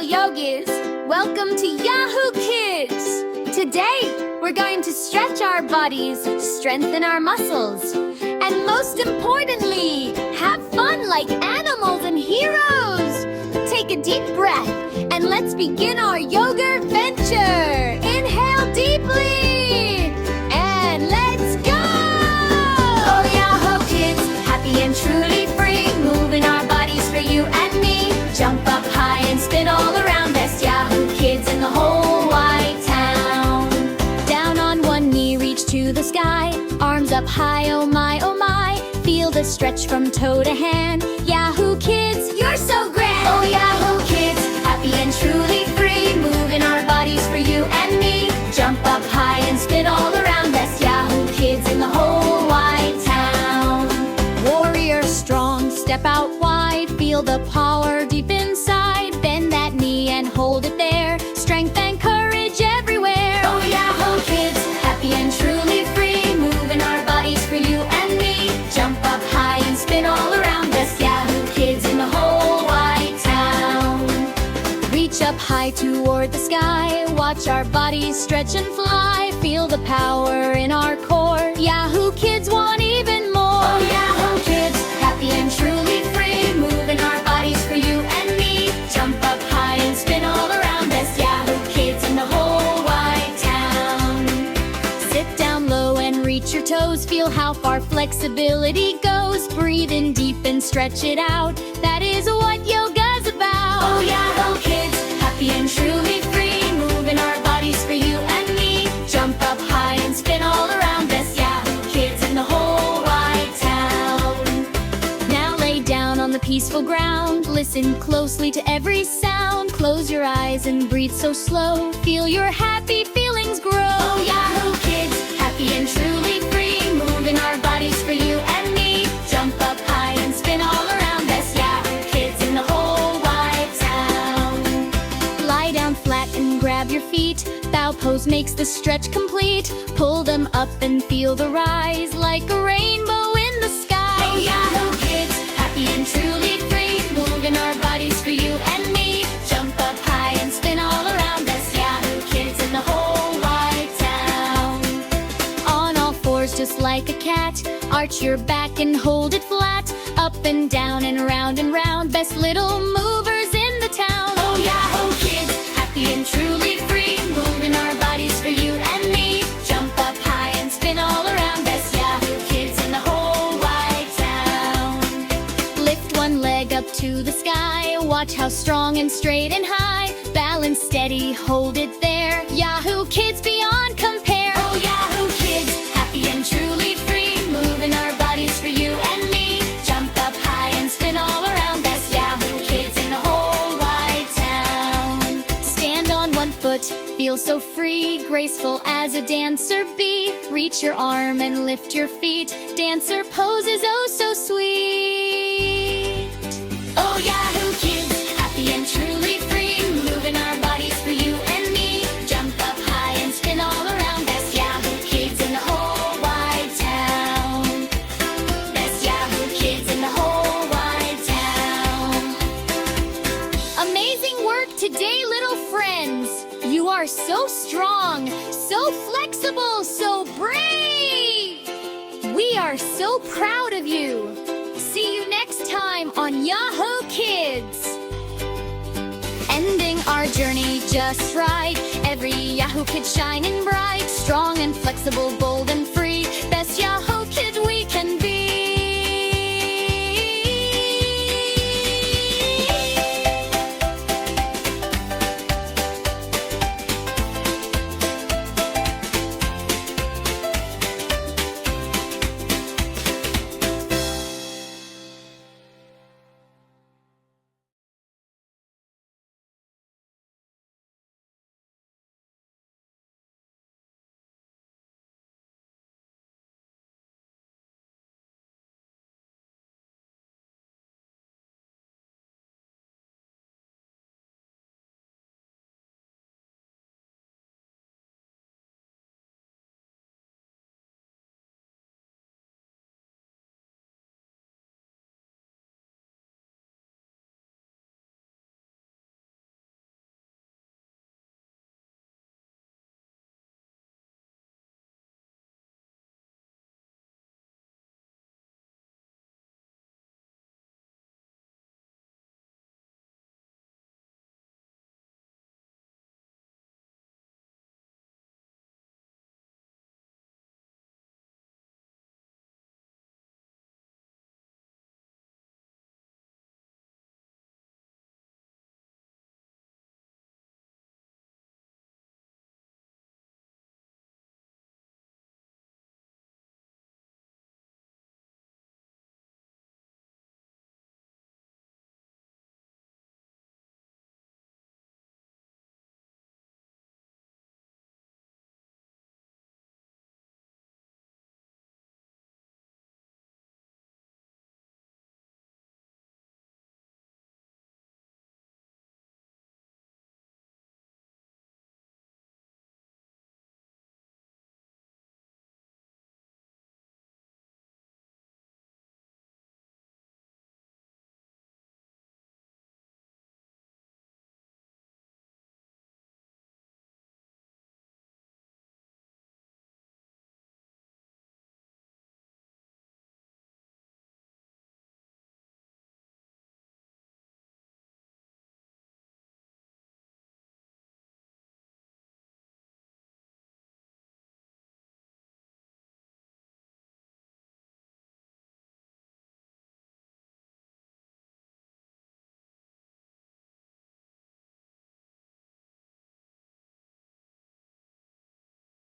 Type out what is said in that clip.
yogis. Welcome to Yahoo Kids. Today, we're going to stretch our bodies, strengthen our muscles, and most importantly, have fun like animals and heroes. Take a deep breath and let's begin our yoga adventure. Inhale deeply and let's go! Oh Yahoo Kids, happy and truly free, moving our bodies for you and me. Jump up high and spin all around, best Yahoo Kids in the whole wide town. Down on one knee, reach to the sky, arms up high, oh my, oh my. Feel the stretch from toe to hand. Yahoo Kids, you're so grand! Oh Yahoo Kids, happy and truly free, moving our bodies for you and me. Jump up high and spin all around, best Yahoo Kids in the whole wide town. Warrior strong, step out wide, feel the power deep inside. Bend that knee and hold it there, strength and courage everywhere. Oh Yahoo Kids, happy and truly free, moving our bodies for you and me. Jump up high and spin all around, best Yahoo Kids in the whole wide town. Reach up high toward the sky, watch our bodies stretch and fly. Feel the power in our core, Yahoo Kids want even more. Oh Yahoo Kids, happy and truly free, moving our bodies for you and me. Jump up high and spin all around, best Yahoo Kids in the whole wide town. Sit down low and reach your toes, feel how far flexibility goes. Breathe in deep and stretch it out, that is what yoga's about. Oh Yahoo Kids, happy and truly free, moving our bodies for you and me. Jump up high and spin all around, best Yahoo Kids in the whole wide town. Now lay down on the peaceful ground, listen closely to every sound. Close your eyes and breathe so slow, feel your happy feelings grow. Oh Yahoo Kids, happy and truly free, moving our bodies for you and me. Jump up high and spin all around, best Yahoo Kids in the whole wide town. Lie down flat and grab your feet, bow pose makes the stretch complete. Pull them up and feel the rise, like a rainbow in the sky. Oh Yahoo Kids, happy and truly free, moving our bodies for you and me. Jump up high and spin all around, best Yahoo Kids in the whole wide town. On all fours just like a cat, arch your back and hold it flat. Up and down and round, best little movers in the town. Oh Yahoo Kids, happy and truly free, moving our bodies for you and me. Jump up high and spin all around, best Yahoo Kids in the whole wide town. Lift one leg up to the sky, watch how strong and straight and high. Balance steady, hold it there, Yahoo Kids beyond compare. Oh Yahoo Kids, happy and truly free, moving our bodies for you and me. Jump up high and spin all around, best Yahoo Kids in the whole wide town. Stand on one foot, feel so free, graceful as a dancer bee. Reach your arm and lift your feet, dancer poses oh so sweet. Oh Yahoo Kids, happy and truly free, moving our bodies for you and me. Jump up high and spin all around, best Yahoo Kids in the whole wide town. Best Yahoo Kids in the whole wide town. Amazing work today, little friends. You are so strong, so flexible, so brave. We are so proud of you. See you next time on Yahoo Kids. Ending our journey just right, every Yahoo Kid shining bright, strong and flexible, bold and free, best Yahoo